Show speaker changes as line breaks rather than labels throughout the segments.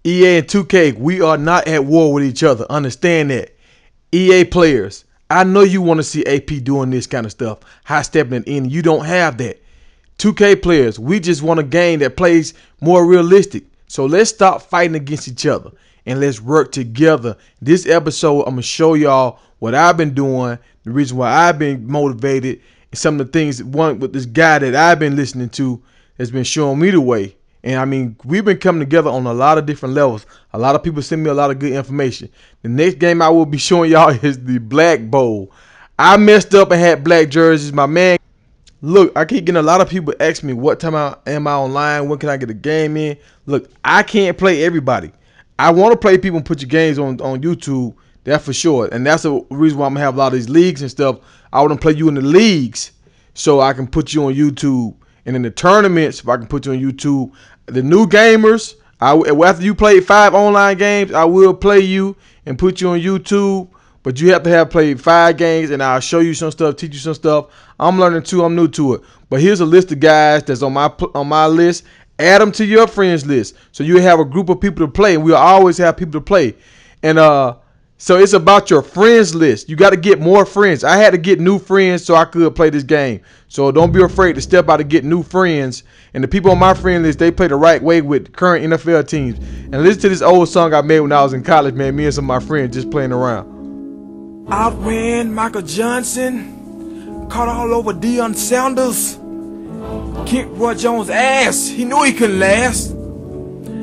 EA and 2K, we are not at war with each other. Understand that. EA players, I know you want to see AP doing this kind of stuff, high stepping in. You don't have that. 2K players, we just want a game that plays more realistic. So let's stop fighting against each other and let's work together. This episode, I'm going to show y'all what I've been doing, the reason why I've been motivated, and some of the things, one with this guy that I've been listening to that's been showing me the way. And I mean, we've been coming together on a lot of different levels. A lot of people send me a lot of good information. The next game I will be showing y'all is the Black Bowl. I messed up and had black jerseys. My man, look, I keep getting a lot of people ask me what time am I online? When can I get a game in? Look, I can't play everybody. I want to play people and put your games on YouTube. That's for sure. And that's the reason why I'm going to have a lot of these leagues and stuff. I want to play you in the leagues so I can put you on YouTube. And in the tournaments, if I can put you on YouTube. The new gamers, after you play 5 online games, I will play you and put you on YouTube. But you have to have played 5 games, and I'll show you some stuff, teach you some stuff. I'm learning too. I'm new to it. But here's a list of guys that's on my list. Add them to your friends list, so you have a group of people to play. And we'll always have people to play. And so it's about your friends list. You got to get more friends. I had to get new friends so I could play this game. So don't be afraid to step out and get new friends. And the people on my friend list, they play the right way with current NFL teams. And listen to this old song I made when I was in college, man. Me and some of my friends just playing around.
I ran Michael Johnson, caught all over Deion Sanders, kicked Roy Jones' ass. He knew he couldn't last.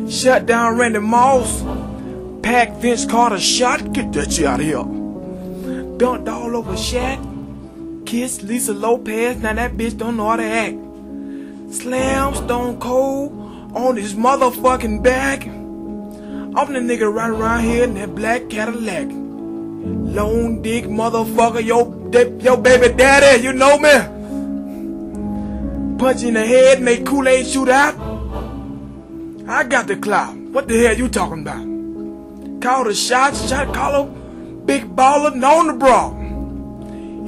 Shut down Randy Moss. Pack Vince Carter shot. Get that shit out of here. Dunked all over Shaq. Kissed Lisa Lopez. Now that bitch don't know how to act. Slam Stone Cold on his motherfucking back. I'm the nigga right around here in that black Cadillac. Lone dick motherfucker. Yo baby daddy. You know me. Punch in the head. Make Kool-Aid shoot out. I got the clout. What the hell you talking about? Call the shots, shot caller, big baller, known to brawl.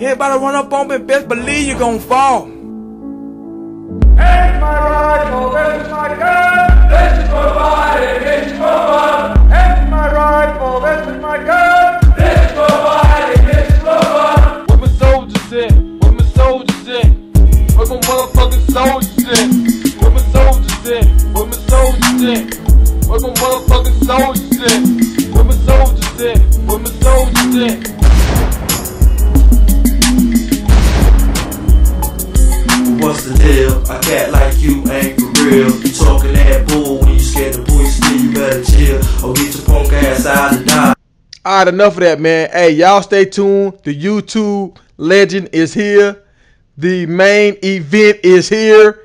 Everybody run up on me, best believe you gon' fall.
It's my rifle, this is my gun. This is for fighting, this is for fun. It's my rifle, this is my gun. This is for fighting, this is for fun.
Where my soldiers at? Where my soldiers at? Where my motherfucking soldiers at? Where my soldiers at? Where my soldiers at? Where my motherfucking soldiers at? Where my soldiers at? Where my soldiers at?
What's the deal? A cat like you ain't for real. You talking that bull when you scared the boy still. You better chill or get your punk ass out and die.
Alright, enough of that, man. Hey, y'all stay tuned. The YouTube legend is here. The main event is here.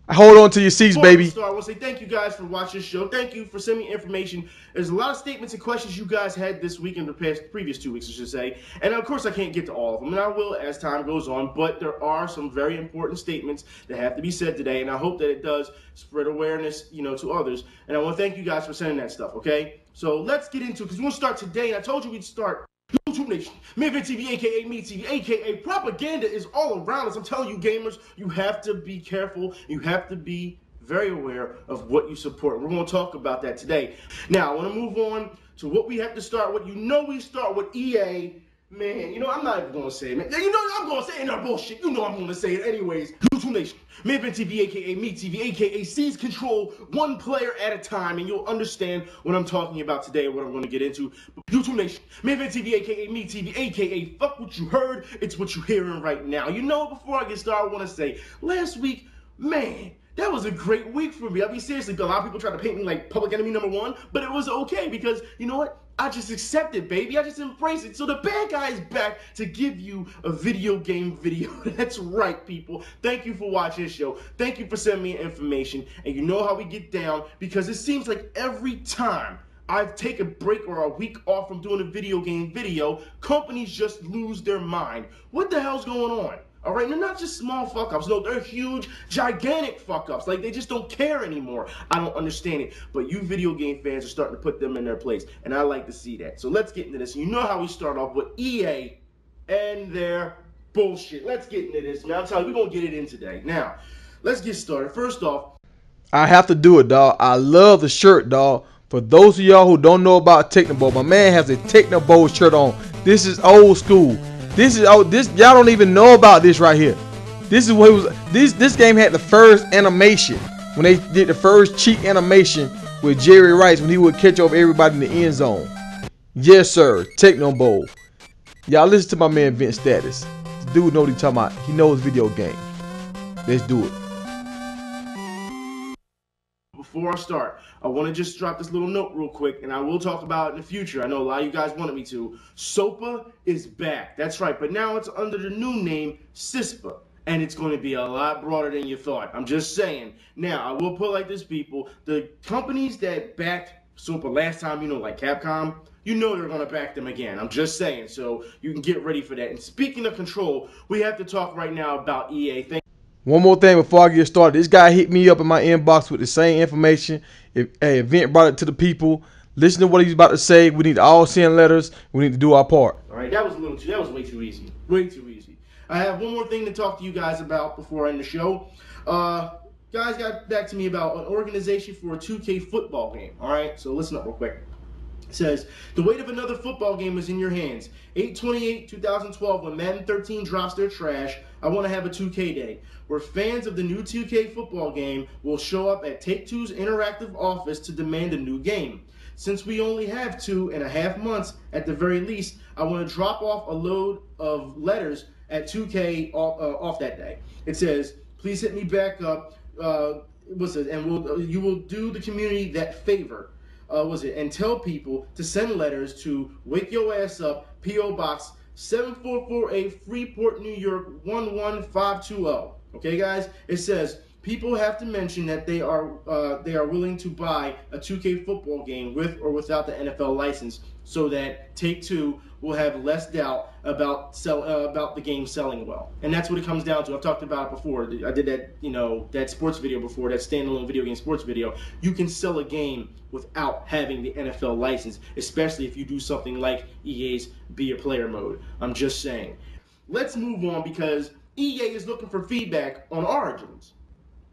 Hold on to your seats, baby.
I want to say thank you guys for watching the show. Thank you for sending me information. There's a lot of statements and questions you guys had this week and the previous 2 weeks, I should say. And of course, I can't get to all of them, and I will as time goes on. But there are some very important statements that have to be said today, and I hope that it does spread awareness, to others. And I want to thank you guys for sending that stuff. Okay, so let's get into it because we're gonna start today. And I told you we'd start. YouTube Nation, Midvent TV, aka Me TV, aka propaganda is all around us. I'm telling you, gamers, you have to be careful. You have to be very aware of what you support. We're going to talk about that today. Now, I want to move on to what we have to start with. We start with EA. Man, I'm not even going to say it, man. I'm going to say it in our bullshit. I'm going to say it anyways. YouTube Nation, Midvent TV, aka Me TV, aka seize control one player at a time, and you'll understand what I'm talking about today and what I'm going to get into. YouTube Nation, Midvent TV, aka Me TV, aka fuck what you heard, it's what you're hearing right now. Before I get started, I want to say, last week, man, that was a great week for me. I mean, seriously, a lot of people try to paint me like public enemy #1, but it was okay because, you know what? I just accept it, baby. I just embrace it. So the bad guy is back to give you a video game video. That's right, people. Thank you for watching this show. Thank you for sending me information. And you know how we get down because it seems like every time I take a break or a week off from doing a video game video, companies just lose their mind. What the hell's going on? All right, they're not just small fuck-ups. No, they're huge, gigantic fuck-ups. Like, they just don't care anymore. I don't understand it. But you video game fans are starting to put them in their place, and I like to see that. So let's get into this. You know how we start off with EA and their bullshit. Let's get into this, man. I'm telling you, we're going to get it in today. Now, let's get started. First off,
I have to do it, dog. I love the shirt, dog. For those of y'all who don't know about Technobowl, my man has a Technobowl shirt on. This is old school. This y'all don't even know about this right here. This is what it was. This game had the first animation when they did the first cheat animation with Jerry Rice when he would catch over everybody in the end zone. Yes, sir. Technobowl. Y'all listen to my man Vince Status. This dude know what he's talking about. He knows video games. Let's do it.
Before I start, I want to just drop this little note real quick, and I will talk about it in the future. I know a lot of you guys wanted me to. SOPA is back. That's right, but now it's under the new name CISPA, and it's going to be a lot broader than you thought. I'm just saying. Now, I will put it like this, people. The companies that backed SOPA last time, you know, like Capcom, you know they're going to back them again. I'm just saying, so you can get ready for that. And speaking of control, we have to talk right now about EA.
One more thing before I get started. This guy hit me up in my inbox with the same information. If an event brought it to the people, listen to what he's about to say. We need to all send letters. We need to do our part.
All right, that was way too easy. Way too easy. I have one more thing to talk to you guys about before I end the show. Guys got back to me about an organization for a 2K football game. All right, so listen up real quick. It says, the weight of another football game is in your hands. 8/28/2012, when Madden 13 drops their trash, I want to have a 2K day, where fans of the new 2K football game will show up at Take-Two's interactive office to demand a new game. Since we only have 2.5 months at the very least, I want to drop off a load of letters at 2K off that day. It says, please hit me back up, and you will do the community that favor. And tell people to send letters to Wake Your Ass Up, P.O. Box 7448, Freeport, New York 11520. Okay, guys? It says people have to mention that they are willing to buy a 2K football game with or without the NFL license, so that Take-Two will have less doubt about the game selling well. And that's what it comes down to. I've talked about it before. I did that, that sports video before, that standalone video game sports video. You can sell a game without having the NFL license, especially if you do something like EA's Be a Player mode. I'm just saying. Let's move on, because EA is looking for feedback on Origins.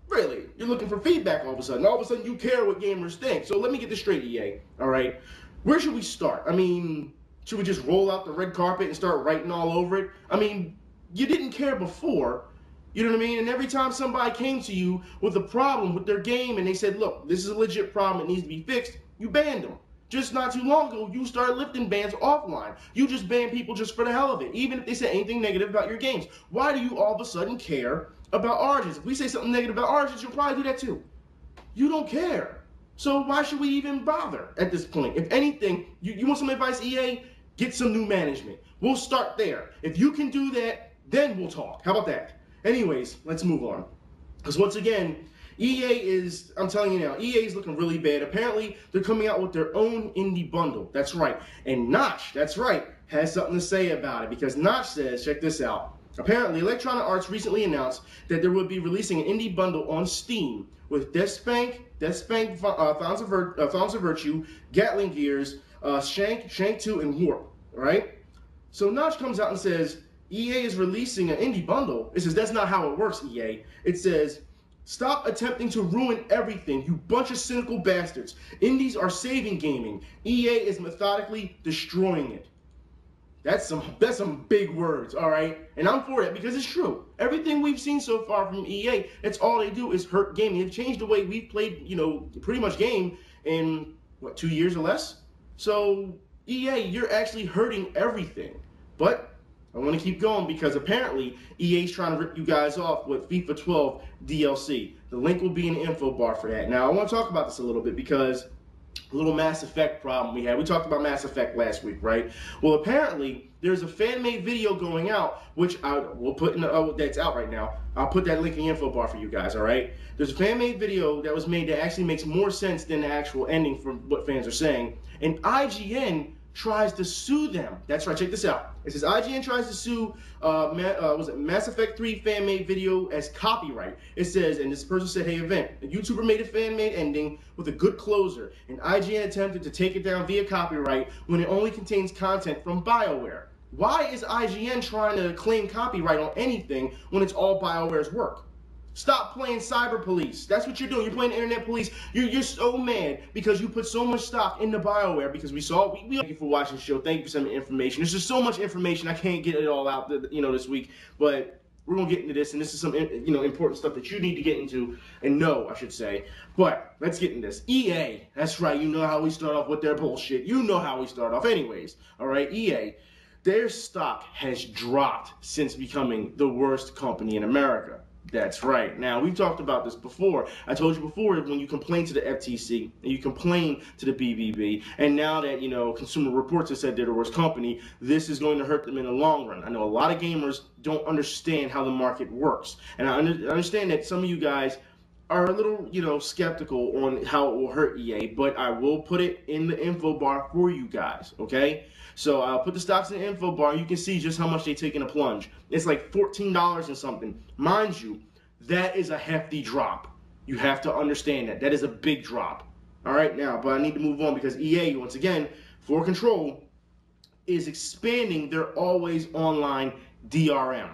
Really, you're looking for feedback all of a sudden. All of a sudden you care what gamers think. So let me get this straight, EA. All right, where should we start? I mean, should we just roll out the red carpet and start writing all over it? I mean, you didn't care before, you know what I mean? And every time somebody came to you with a problem with their game and they said, look, this is a legit problem, it needs to be fixed, you banned them. Just not too long ago, you started lifting bans offline. You just ban people just for the hell of it, even if they say anything negative about your games. Why do you all of a sudden care about Origins? If we say something negative about Origins, you'll probably do that too. You don't care. So why should we even bother at this point? If anything, you want some advice, EA? Get some new management. We'll start there. If you can do that, then we'll talk. How about that? Anyways, let's move on. Because once again, EA is, I'm telling you now, EA is looking really bad. Apparently, they're coming out with their own indie bundle. That's right. And Notch, that's right, has something to say about it. Because Notch says, check this out. Apparently, Electronic Arts recently announced that they will be releasing an indie bundle on Steam with Deathspank, Fountains of Virtue, Gatling Gears, Shank 2, and Warp, right? So Notch comes out and says, EA is releasing an indie bundle. It says, that's not how it works, EA. It says, stop attempting to ruin everything, you bunch of cynical bastards. Indies are saving gaming. EA is methodically destroying it. That's some big words, all right? And I'm for that because it's true. Everything we've seen so far from EA, that's all they do is hurt gaming. They've changed the way we've played, pretty much game in, 2 years or less? So, EA, you're actually hurting everything. But I want to keep going because apparently EA's trying to rip you guys off with FIFA 12 DLC. The link will be in the info bar for that. Now, I want to talk about this a little bit because a little Mass Effect problem we had. We talked about Mass Effect last week, right? Well, apparently, there's a fan-made video going out, which we'll put in the, that's out right now. I'll put that link in the info bar for you guys, all right? There's a fan-made video that was made that actually makes more sense than the actual ending from what fans are saying. And IGN tries to sue them. That's right, check this out. It says IGN tries to sue Mass Effect 3 fan-made video as copyright. It says, and this person said, hey, event, a YouTuber made a fan-made ending with a good closer, and IGN attempted to take it down via copyright when it only contains content from BioWare. Why is IGN trying to claim copyright on anything when it's all BioWare's work? Stop playing cyber police. That's what you're doing. You're playing internet police. You're so mad because you put so much stock into BioWare because we thank you for watching the show. Thank you for sending information. There's just so much information. I can't get it all out, this week. But we're going to get into this, and this is some, important stuff that you need to get into and know, I should say. But let's get into this. EA, that's right. You know how we start off with their bullshit. You know how we start off anyways. All right, EA, their stock has dropped since becoming the worst company in America. That's right. Now, we've talked about this before. I told you before, when you complain to the FTC and you complain to the BBB, and now that, Consumer Reports have said they're the worst company, this is going to hurt them in the long run. I know a lot of gamers don't understand how the market works. And I understand that some of you guys are a little, skeptical on how it will hurt EA, but I will put it in the info bar for you guys, okay? So I'll put the stocks in the info bar. You can see just how much they've taken a plunge. It's like $14 and something. Mind you, that is a hefty drop. You have to understand that. That is a big drop. All right, now, but I need to move on because EA, once again, for Control, is expanding their always online DRM.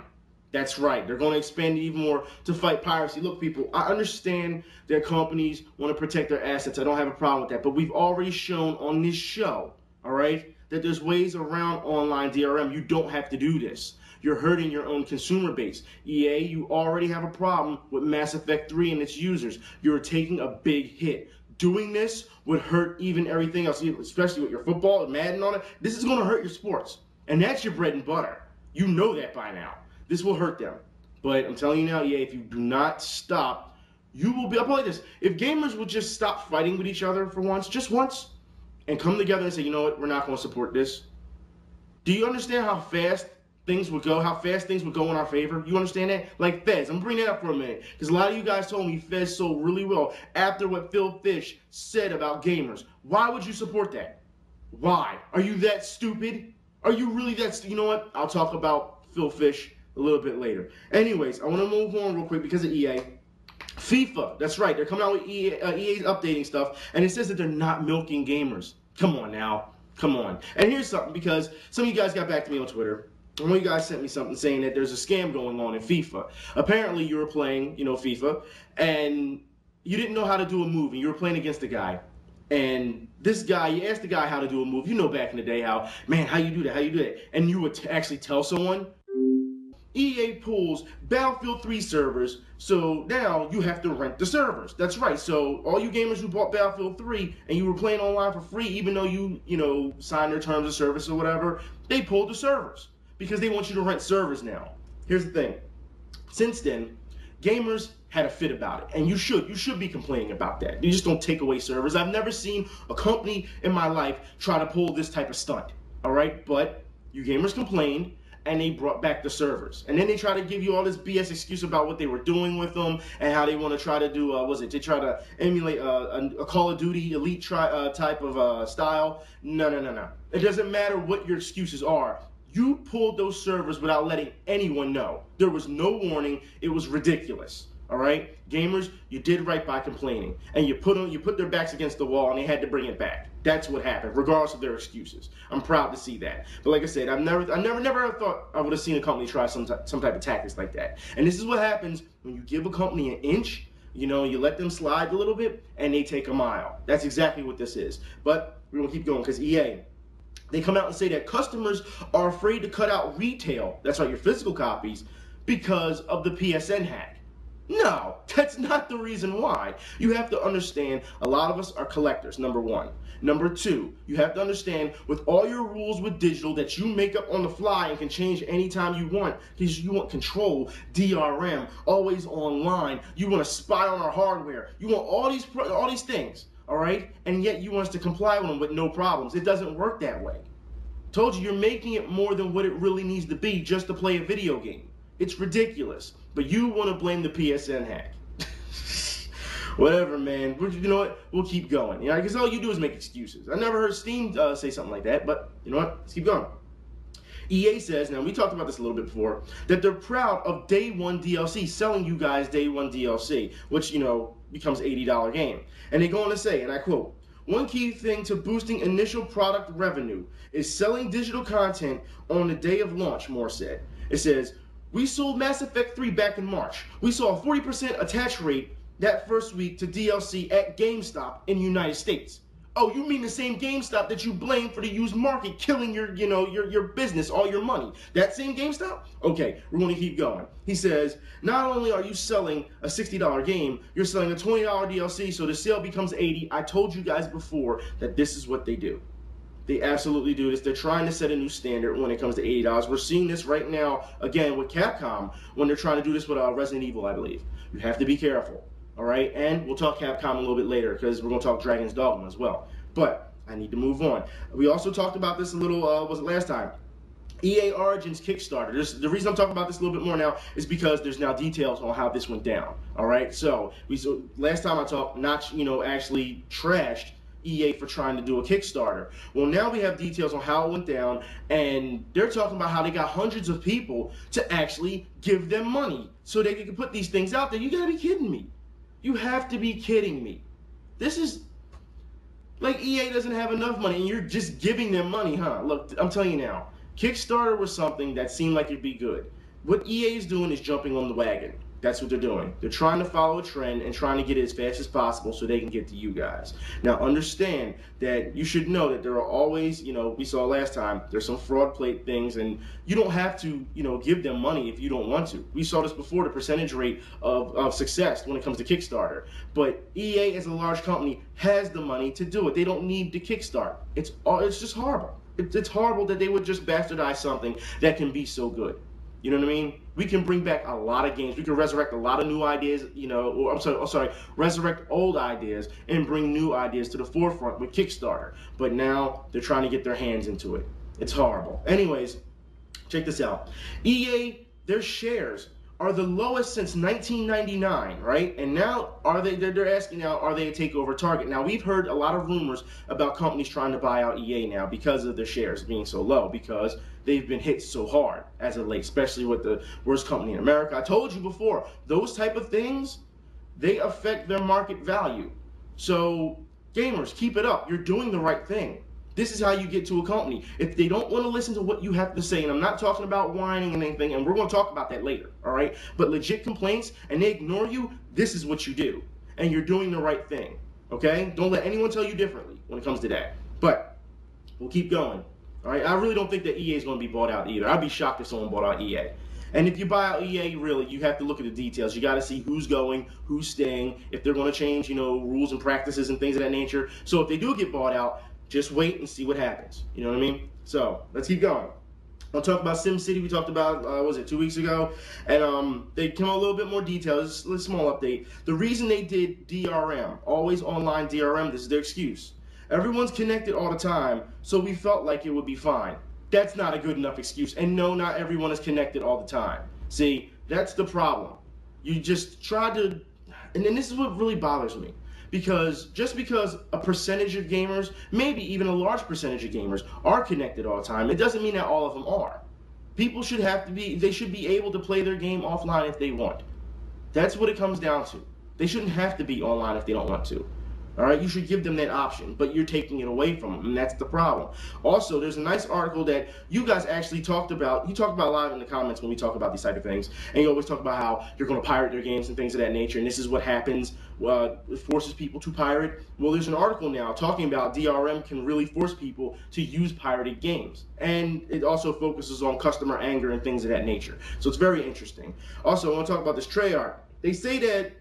That's right. They're going to expand it even more to fight piracy. Look, people, I understand that companies want to protect their assets. I don't have a problem with that. But we've already shown on this show, all right, that there's ways around online DRM. You don't have to do this. You're hurting your own consumer base. EA, you already have a problem with Mass Effect 3 and its users. You're taking a big hit. Doing this would hurt even everything else, especially with your football and Madden on it. This is going to hurt your sports. And that's your bread and butter. You know that by now. This will hurt them. But I'm telling you now, EA, if you do not stop, you will be, I'll put it like this. If gamers would just stop fighting with each other for once, just once, and come together and say, you know what, we're not going to support this. Do you understand how fast things would go, how fast things would go in our favor? You understand that? Like Fez. I'm going to bring that up for a minute. Because a lot of you guys told me Fez sold really well after what Phil Fish said about gamers. Why would you support that? Why? Are you that stupid? Are you really that stupid? You know what? I'll talk about Phil Fish a little bit later. Anyways, I want to move on real quick because of EA. FIFA, that's right. They're coming out with EA's updating stuff, and it says that they're not milking gamers. Come on now. Come on. And here's something, because some of you guys got back to me on Twitter. One of you guys sent me something saying that there's a scam going on in FIFA. Apparently, you were playing, FIFA, and you didn't know how to do a move, and you were playing against a guy. And this guy, you asked the guy how to do a move. You know back in the day how, man, how you do that, how you do that. And you would actually tell someone. EA pulls Battlefield 3 servers, so now you have to rent the servers. That's right. So all you gamers who bought Battlefield 3 and you were playing online for free, even though you signed their terms of service or whatever, they pulled the servers because they want you to rent servers now. Here's the thing. Since then, gamers had a fit about it, and you should be complaining about that. You just don't take away servers. I've never seen a company in my life try to pull this type of stunt. All right, but you gamers complained, and they brought back the servers. And then they try to give you all this BS excuse about what they were doing with them and how they want to try to do, they try to emulate a Call of Duty Elite type of style. No. It doesn't matter what your excuses are. You pulled those servers without letting anyone know. There was no warning. It was ridiculous. All right, gamers, you did right by complaining, and you put their backs against the wall, and they had to bring it back. That's what happened, regardless of their excuses. I'm proud to see that. But like I said, I never thought I would have seen a company try some type of tactics like that. And this is what happens when you give a company an inch. You let them slide a little bit, and they take a mile. That's exactly what this is. But we're gonna keep going because EA. They come out and say that customers are afraid to cut out retail. That's right, your physical copies, because of the PSN hack. No, that's not the reason why. You have to understand, a lot of us are collectors, number one. Number two, you have to understand, with all your rules with digital that you make up on the fly and can change anytime you want, because you want control, DRM, always online, you want to spy on our hardware, you want all these things, all right? And yet you want us to comply with them with no problems. It doesn't work that way. Told you, you're making it more than what it really needs to be just to play a video game. It's ridiculous, but you want to blame the PSN hack. Whatever, man. You know what? We'll keep going. Because all you do is make excuses. I never heard Steam say something like that, but you know what? Let's keep going. EA says, now we talked about this a little bit before, that they're proud of Day 1 DLC, selling you guys Day 1 DLC, which, becomes $80 game. And they go on to say, and I quote, "One key thing to boosting initial product revenue is selling digital content on the day of launch," Moore said. It says, We sold Mass Effect 3 back in March. We saw a 40% attach rate that first week to DLC at GameStop in the United States. Oh, you mean the same GameStop that you blame for the used market killing your business, all your money? That same GameStop? Okay, we're going to keep going. He says, not only are you selling a $60 game, you're selling a $20 DLC, so the sale becomes $80. I told you guys before that this is what they do. They absolutely do this. They're trying to set a new standard when it comes to $80. We're seeing this right now, again, with Capcom, when they're trying to do this with Resident Evil, I believe. You have to be careful. All right, and we'll talk Capcom a little bit later because we're going to talk Dragon's Dogma as well. But I need to move on. We also talked about this a little, was it last time? EA Origins Kickstarter. The reason I'm talking about this a little bit more now is because there's now details on how this went down. All right, so last time I talked, Notch, actually trashed EA for trying to do a Kickstarter. Well, now we have details on how it went down, and they're talking about how they got hundreds of people to actually give them money so they can put these things out there. You gotta be kidding me. You have to be kidding me. This is like EA doesn't have enough money and you're just giving them money, huh? Look, I'm telling you now, Kickstarter was something that seemed like it'd be good. What EA is doing is jumping on the wagon. That's what they're doing. They're trying to follow a trend and trying to get it as fast as possible so they can get to you guys. Now, understand that you should know that there are always, we saw last time, there's some fraud plate things, and you don't have to, give them money if you don't want to. We saw this before, the percentage rate of success when it comes to Kickstarter. But EA, as a large company, has the money to do it. They don't need to kickstart. It's just horrible. It's horrible that they would just bastardize something that can be so good. You know what I mean? We can bring back a lot of games. We can resurrect a lot of new ideas, resurrect old ideas and bring new ideas to the forefront with Kickstarter. But now they're trying to get their hands into it. It's horrible. Anyways, check this out. EA, their shares are the lowest since 1999, right? And now they're asking now, are they a takeover target? Now, we've heard a lot of rumors about companies trying to buy out EA now because of their shares being so low, because they've been hit so hard as of late, especially with the worst company in America. I told you before, those type of things, they affect their market value. So gamers, keep it up. You're doing the right thing. This is how you get to a company. If they don't want to listen to what you have to say, and I'm not talking about whining and anything, and we're going to talk about that later, all right? But legit complaints, and they ignore you, this is what you do. And you're doing the right thing, okay? Don't let anyone tell you differently when it comes to that. But we'll keep going, all right? I really don't think that EA is going to be bought out either. I'd be shocked if someone bought out EA. And if you buy out EA, really, you have to look at the details. You got to see who's going, who's staying, if they're going to change, rules and practices and things of that nature. So if they do get bought out, just wait and see what happens. You know what I mean? So let's keep going. I'll talk about SimCity. We talked about, 2 weeks ago? And they came out a little bit more details. Just a small update. The reason they did DRM, always online DRM, this is their excuse. Everyone's connected all the time, so we felt like it would be fine. That's not a good enough excuse. And no, not everyone is connected all the time. See, that's the problem. You just try to, and then this is what really bothers me. Because just because a percentage of gamers, maybe even a large percentage of gamers, are connected all the time, it doesn't mean that all of them are. People should they should be able to play their game offline if they want. That's what it comes down to. They shouldn't have to be online if they don't want to. All right, you should give them that option, but you're taking it away from them, and that's the problem. Also, there's a nice article that you guys actually talked about. You talk about a lot in the comments when we talk about these type of things, and you always talk about how you're going to pirate their games and things of that nature, and this is what happens. It forces people to pirate. Well, there's an article now talking about DRM can really force people to use pirated games, and it also focuses on customer anger and things of that nature. So it's very interesting. Also, I want to talk about this Treyarch. They say that,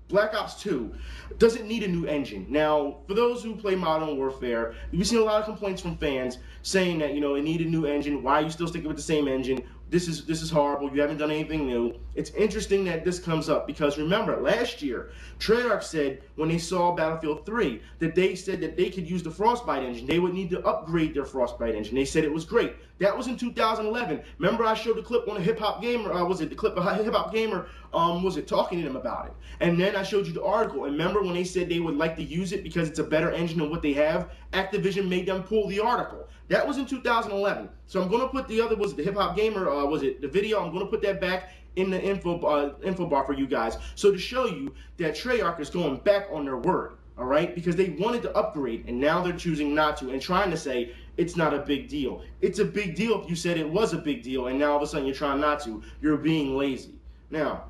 Black Ops 2 doesn't need a new engine. Now, for those who play Modern Warfare, we've seen a lot of complaints from fans saying that, it needed a new engine. Why are you still sticking with the same engine? This is horrible. You haven't done anything new. It's interesting that this comes up because remember, last year, Treyarch said when they saw Battlefield 3 that they said that they could use the Frostbite engine. They would need to upgrade their Frostbite engine. They said it was great. That was in 2011. Remember I showed the clip on a Hip Hop Gamer, the clip of Hip Hop Gamer, talking to them about it. And then I showed you the article. And remember when they said they would like to use it because it's a better engine than what they have? Activision made them pull the article. That was in 2011. So I'm going to put the other, the Hip Hop Gamer, the video, I'm going to put that back in the info bar for you guys. So to show you that Treyarch is going back on their word, all right? Because they wanted to upgrade, and now they're choosing not to, and trying to say it's not a big deal. It's a big deal if you said it was a big deal and now all of a sudden you're trying not to. You're being lazy. Now,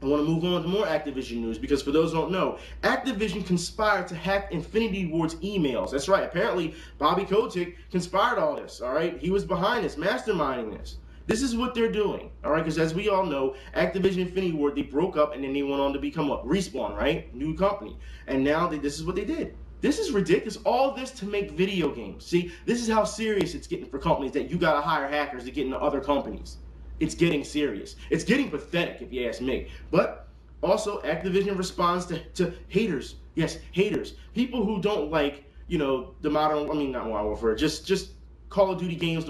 I want to move on to more Activision news because for those who don't know, Activision conspired to hack Infinity Ward's emails. That's right. Apparently, Bobby Kotick conspired all this, all right? He was behind this, masterminding this. This is what they're doing, all right? Because as we all know, Activision Infinity Ward, they broke up and then they went on to become what? Respawn, right? New company. And now this is what they did. This is ridiculous. All this to make video games. See, this is how serious it's getting for companies that you got to hire hackers to get into other companies. It's getting serious. It's getting pathetic, if you ask me. But also, Activision responds to haters. Yes, haters. People who don't like, not Modern Warfare, just Call of Duty games.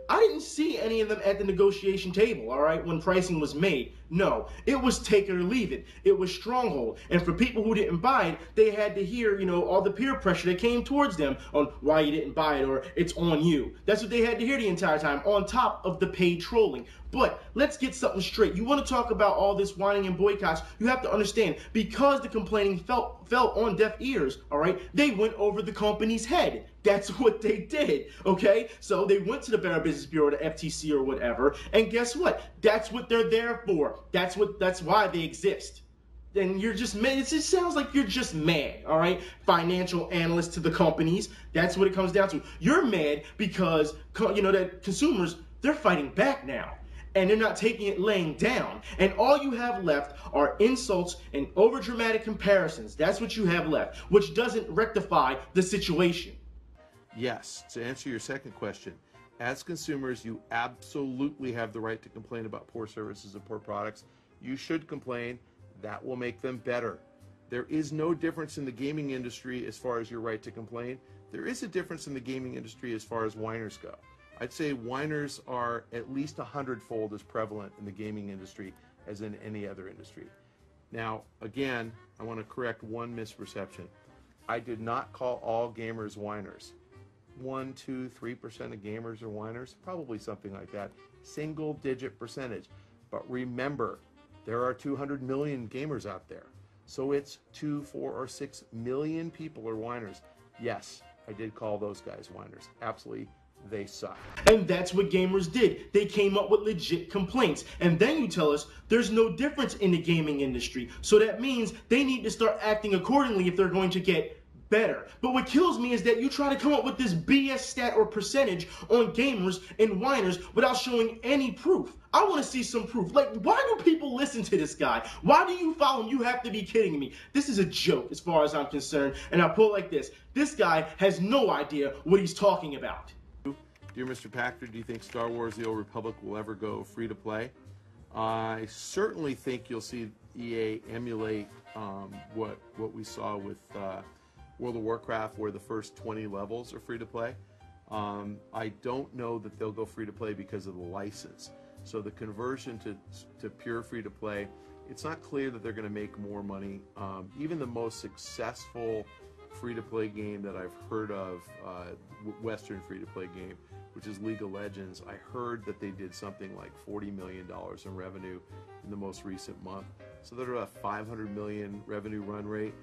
I didn't see any of them at the negotiation table, all right, when pricing was made. No, it was take it or leave it. It was Stronghold. And for people who didn't buy it, they had to hear, all the peer pressure that came towards them on why you didn't buy it or it's on you. That's what they had to hear the entire time, on top of the paid trolling. But let's get something straight. You want to talk about all this whining and boycotts, you have to understand, because the complaining fell on deaf ears, all right, they went over the company's head. That's what they did, okay? So they went to the Better Business Bureau, the FTC or whatever, and guess what? That's what they're there for. That's why they exist. And you're just mad. It just sounds like you're just mad, all right? Financial analysts to the companies. That's what it comes down to. You're mad because, that consumers, they're fighting back now. And they're not taking it laying down. And all you have left are insults and overdramatic comparisons. That's what you have left, which doesn't rectify the situation.
Yes, to answer your second question, as consumers, you absolutely have the right to complain about poor services and poor products. You should complain. That will make them better. There is no difference in the gaming industry as far as your right to complain. There is a difference in the gaming industry as far as whiners go. I'd say whiners are at least 100-fold as prevalent in the gaming industry as in any other industry. Now, again, I want to correct one misperception. I did not call all gamers whiners. 1, 2, 3% of gamers are whiners, probably something like that. Single-digit percentage. But remember, there are 200 million gamers out there. So it's 2, 4, or 6 million people are whiners. Yes, I did call those guys whiners. Absolutely, they suck.
And that's what gamers did. They came up with legit complaints. And then you tell us there's no difference in the gaming industry. So that means they need to start acting accordingly if they're going to get better. But what kills me is that you try to come up with this BS stat or percentage on gamers and whiners without showing any proof. I want to see some proof. Like, why do people listen to this guy? Why do you follow him? You have to be kidding me. This is a joke as far as I'm concerned. And I put it like this. This guy has no idea what he's talking about.
Dear Mr. Pachter, do you think Star Wars The Old Republic will ever go free to play? I certainly think you'll see EA emulate what we saw with World of Warcraft, where the first 20 levels are free to play. I don't know that they'll go free to play because of the license. So the conversion to pure free to play, it's not clear that they're going to make more money. Even the most successful free to play game that I've heard of, Western free to play game, which is League of Legends, I heard that they did something like $40 million in revenue in the most recent month. So they're at a $500 million revenue run rate.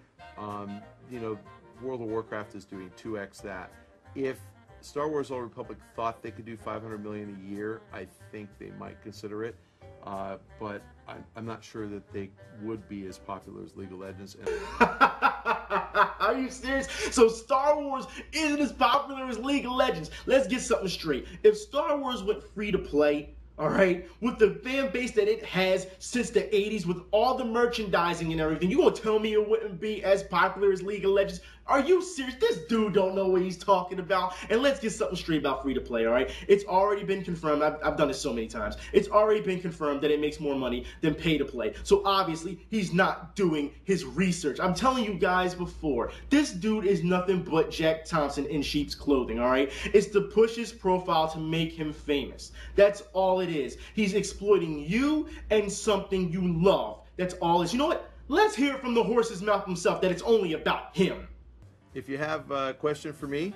World of Warcraft is doing 2x that. If Star Wars Old Republic thought they could do $500 million a year, I think they might consider it. But I'm not sure that they would be as popular as League of Legends.
Are you serious? So Star Wars isn't as popular as League of Legends. Let's get something straight. If Star Wars went free to play, all right, with the fan base that it has since the 80s, with all the merchandising and everything, you gonna tell me it wouldn't be as popular as League of Legends? Are you serious? This dude don't know what he's talking about. And let's get something straight about free to play, all right? It's already been confirmed. I've done this so many times. It's already been confirmed that it makes more money than pay to play. So obviously, he's not doing his research. I'm telling you guys before, this dude is nothing but Jack Thompson in sheep's clothing, all right? It's to push his profile to make him famous. That's all it is. He's exploiting you and something you love. That's all it is. You know what? Let's hear it from the horse's mouth himself that it's only about him.
If you have a question for me,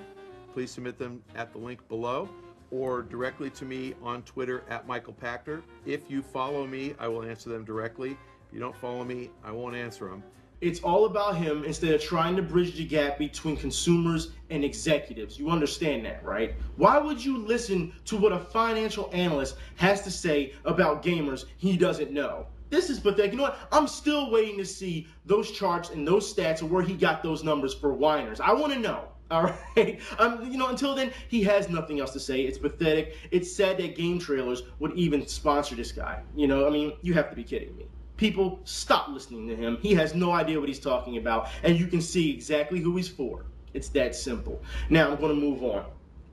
please submit them at the link below or directly to me on Twitter at Michael Pachter. If you follow me, I will answer them directly. If you don't follow me, I won't answer them.
It's all about him instead of trying to bridge the gap between consumers and executives. You understand that, right? Why would you listen to what a financial analyst has to say about gamers he doesn't know? This is pathetic. You know what? I'm still waiting to see those charts and those stats of where he got those numbers for whiners. I want to know. All right. Until then, he has nothing else to say. It's pathetic. It's sad that game trailers would even sponsor this guy. You have to be kidding me. People, stop listening to him. He has no idea what he's talking about, and you can see exactly who he's for. It's that simple. Now, I'm going to move on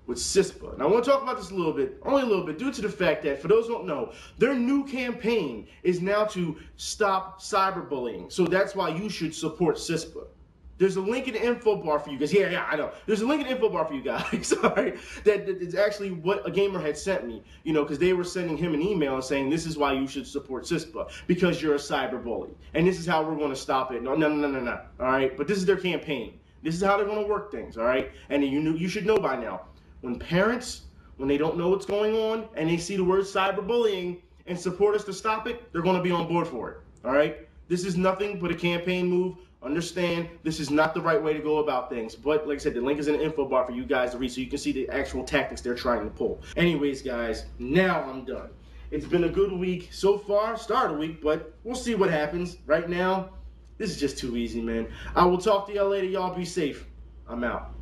with CISPA. And I want to talk about this a little bit, only a little bit, due to the fact that, for those who don't know, their new campaign is now to stop cyberbullying. So that's why you should support CISPA. There's a link in the info bar for you guys. Yeah, I know. There's a link in the info bar for you guys. All right, that is actually what a gamer had sent me. Because they were sending him an email and saying this is why you should support CISPA, because you're a cyber bully, and this is how we're going to stop it. No. All right, but this is their campaign. This is how they're going to work things. All right, and you should know by now. When parents, when they don't know what's going on and they see the word cyberbullying and support us to stop it, they're going to be on board for it. All right, this is nothing but a campaign move. Understand, this is not the right way to go about things. But like I said, the link is in the info bar for you guys to read so you can see the actual tactics they're trying to pull. Anyways, guys, now I'm done. It's been a good week so far, start of the week, but we'll see what happens. Right now, this is just too easy, man. I will talk to y'all later. Y'all be safe. I'm out.